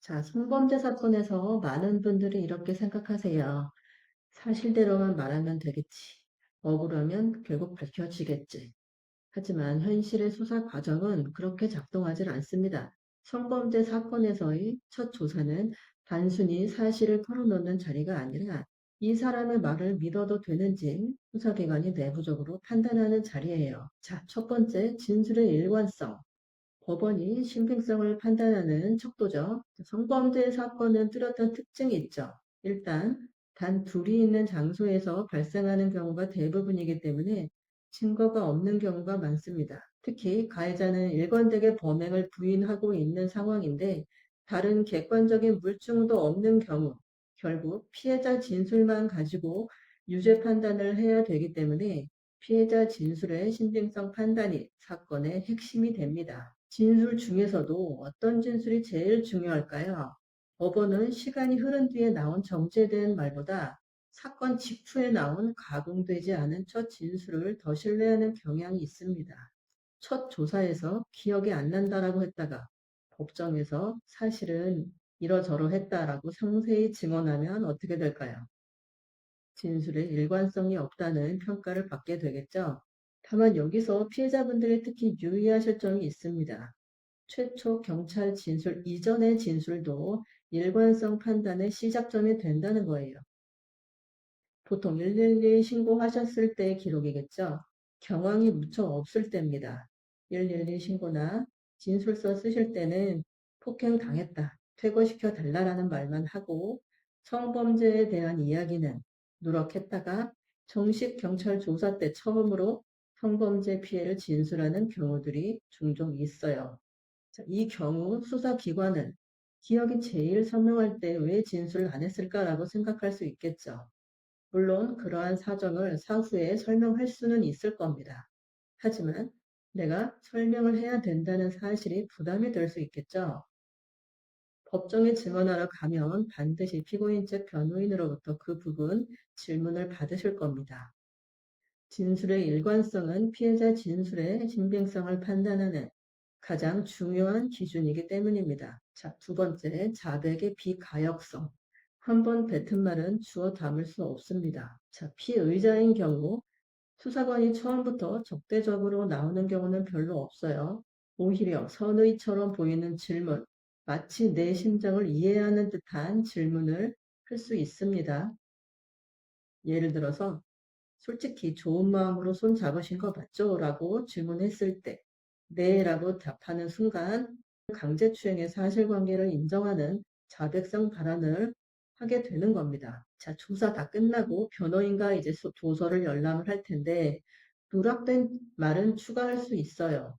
자, 성범죄 사건에서 많은 분들이 이렇게 생각하세요. 사실대로만 말하면 되겠지. 억울하면 결국 밝혀지겠지. 하지만 현실의 수사 과정은 그렇게 작동하지 않습니다. 성범죄 사건에서의 첫 조사는 단순히 사실을 털어놓는 자리가 아니라 이 사람의 말을 믿어도 되는지 수사기관이 내부적으로 판단하는 자리예요. 자, 첫 번째, 진술의 일관성. 법원이 신빙성을 판단하는 척도죠. 성범죄 사건은 뚜렷한 특징이 있죠. 일단 단 둘이 있는 장소에서 발생하는 경우가 대부분이기 때문에 증거가 없는 경우가 많습니다. 특히 가해자는 일관되게 범행을 부인하고 있는 상황인데 다른 객관적인 물증도 없는 경우 결국 피해자 진술만 가지고 유죄 판단을 해야 되기 때문에 피해자 진술의 신빙성 판단이 사건의 핵심이 됩니다. 진술 중에서도 어떤 진술이 제일 중요할까요? 법원은 시간이 흐른 뒤에 나온 정제된 말보다 사건 직후에 나온 가공되지 않은 첫 진술을 더 신뢰하는 경향이 있습니다. 첫 조사에서 기억이 안 난다라고 했다가 법정에서 사실은 이러저러 했다라고 상세히 증언하면 어떻게 될까요? 진술에 일관성이 없다는 평가를 받게 되겠죠. 다만 여기서 피해자분들이 특히 유의하실 점이 있습니다. 최초 경찰 진술 이전의 진술도 일관성 판단의 시작점이 된다는 거예요. 보통 112 신고하셨을 때의 기록이겠죠. 경황이 무척 없을 때입니다. 112 신고나 진술서 쓰실 때는 폭행 당했다, 퇴거시켜 달라라는 말만 하고 성범죄에 대한 이야기는 누락했다가 정식 경찰 조사 때 처음으로 성범죄 피해를 진술하는 경우들이 종종 있어요. 자, 이 경우 수사기관은 기억이 제일 선명할 때 왜 진술을 안 했을까라고 생각할 수 있겠죠. 물론 그러한 사정을 사후에 설명할 수는 있을 겁니다. 하지만 내가 설명을 해야 된다는 사실이 부담이 될 수 있겠죠. 법정에 증언하러 가면 반드시 피고인 측 변호인으로부터 그 부분 질문을 받으실 겁니다. 진술의 일관성은 피해자 진술의 신빙성을 판단하는 가장 중요한 기준이기 때문입니다. 자, 두 번째, 자백의 비가역성. 한 번 뱉은 말은 주워 담을 수 없습니다. 자, 피의자인 경우 수사관이 처음부터 적대적으로 나오는 경우는 별로 없어요. 오히려 선의처럼 보이는 질문, 마치 내 심정을 이해하는 듯한 질문을 할 수 있습니다. 예를 들어서 솔직히 좋은 마음으로 손 잡으신 거 맞죠? 라고 질문했을 때 네 라고 답하는 순간 강제추행의 사실관계를 인정하는 자백성 발언을 하게 되는 겁니다. 자, 조사 다 끝나고 변호인과 이제 도서를 열람을 할 텐데 누락된 말은 추가할 수 있어요.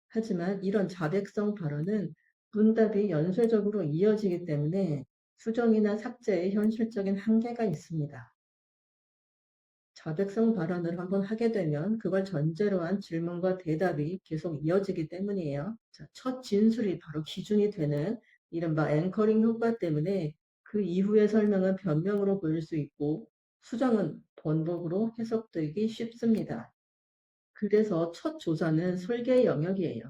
하지만 이런 자백성 발언은 문답이 연쇄적으로 이어지기 때문에 수정이나 삭제에 현실적인 한계가 있습니다. 자백성 발언을 한번 하게 되면 그걸 전제로 한 질문과 대답이 계속 이어지기 때문이에요. 자, 첫 진술이 바로 기준이 되는 이른바 앵커링 효과 때문에 그 이후의 설명은 변명으로 보일 수 있고 수정은 번복으로 해석되기 쉽습니다. 그래서 첫 조사는 설계의 영역이에요.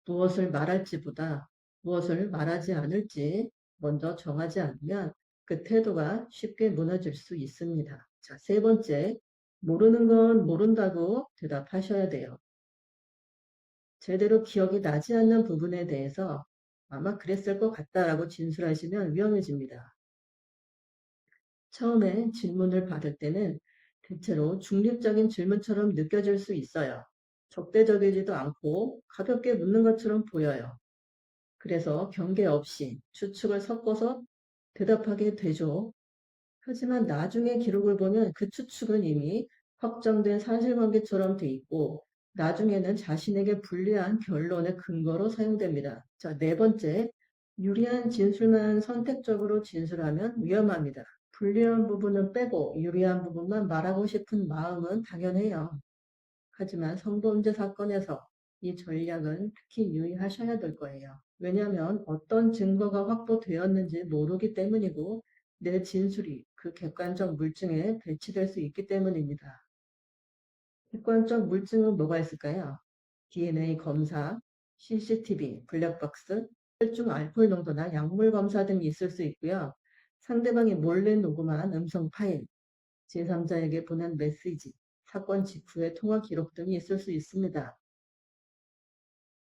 무엇을 말할지보다 무엇을 말하지 않을지 먼저 정하지 않으면 그 태도가 쉽게 무너질 수 있습니다. 자, 세 번째, 모르는 건 모른다고 대답하셔야 돼요. 제대로 기억이 나지 않는 부분에 대해서 아마 그랬을 것 같다라고 진술하시면 위험해집니다. 처음에 질문을 받을 때는 대체로 중립적인 질문처럼 느껴질 수 있어요. 적대적이지도 않고 가볍게 묻는 것처럼 보여요. 그래서 경계 없이 추측을 섞어서 대답하게 되죠. 하지만 나중에 기록을 보면 그 추측은 이미 확정된 사실관계처럼 돼 있고 나중에는 자신에게 불리한 결론의 근거로 사용됩니다. 자, 네 번째, 유리한 진술만 선택적으로 진술하면 위험합니다. 불리한 부분은 빼고 유리한 부분만 말하고 싶은 마음은 당연해요. 하지만 성범죄 사건에서 이 전략은 특히 유의하셔야 될 거예요. 왜냐하면 어떤 증거가 확보되었는지 모르기 때문이고 내 진술이 그 객관적 물증에 배치될 수 있기 때문입니다. 객관적 물증은 뭐가 있을까요? DNA 검사, CCTV, 블랙박스, 혈중 알코올 농도나 약물 검사 등이 있을 수 있고요. 상대방이 몰래 녹음한 음성 파일, 제3자에게 보낸 메시지, 사건 직후의 통화 기록 등이 있을 수 있습니다.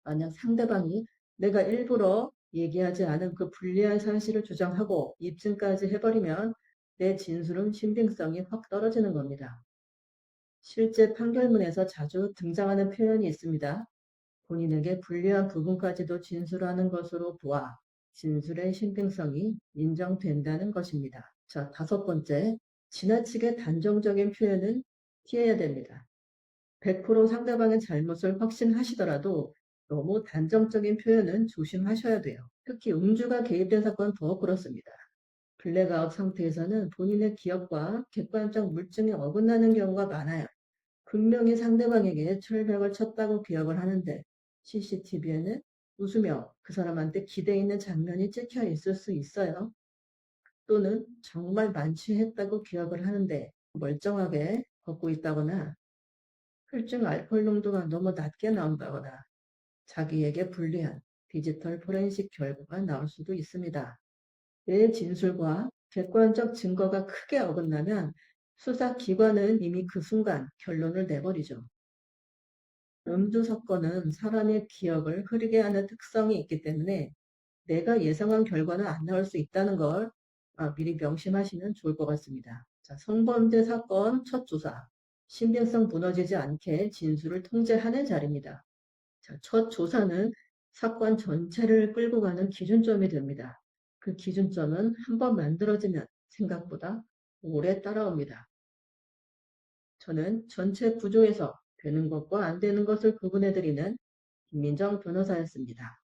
만약 상대방이 내가 일부러 얘기하지 않은 그 불리한 사실을 주장하고 입증까지 해버리면 내 진술은 신빙성이 확 떨어지는 겁니다. 실제 판결문에서 자주 등장하는 표현이 있습니다. 본인에게 불리한 부분까지도 진술하는 것으로 보아 진술의 신빙성이 인정된다는 것입니다. 자, 5번째, 지나치게 단정적인 표현은 피해야 됩니다. 100% 상대방의 잘못을 확신하시더라도 너무 단정적인 표현은 조심하셔야 돼요. 특히 음주가 개입된 사건은 더 그렇습니다. 블랙아웃 상태에서는 본인의 기억과 객관적 물증이 어긋나는 경우가 많아요. 분명히 상대방에게 철벽을 쳤다고 기억을 하는데 CCTV에는 웃으며 그 사람한테 기대 있는 장면이 찍혀 있을 수 있어요. 또는 정말 만취했다고 기억을 하는데 멀쩡하게 걷고 있다거나 혈중 알코올 농도가 너무 낮게 나온다거나 자기에게 불리한 디지털 포렌식 결과가 나올 수도 있습니다. 내 진술과 객관적 증거가 크게 어긋나면 수사기관은 이미 그 순간 결론을 내버리죠. 음주 사건은 사람의 기억을 흐리게 하는 특성이 있기 때문에 내가 예상한 결과는 안 나올 수 있다는 걸 미리 명심하시면 좋을 것 같습니다. 자, 성범죄 사건 첫 조사. 신빙성 무너지지 않게 진술을 통제하는 자리입니다. 자, 첫 조사는 사건 전체를 끌고 가는 기준점이 됩니다. 그 기준점은 한번 만들어지면 생각보다 오래 따라옵니다. 저는 전체 구조에서 되는 것과 안 되는 것을 구분해드리는 김민정 변호사였습니다.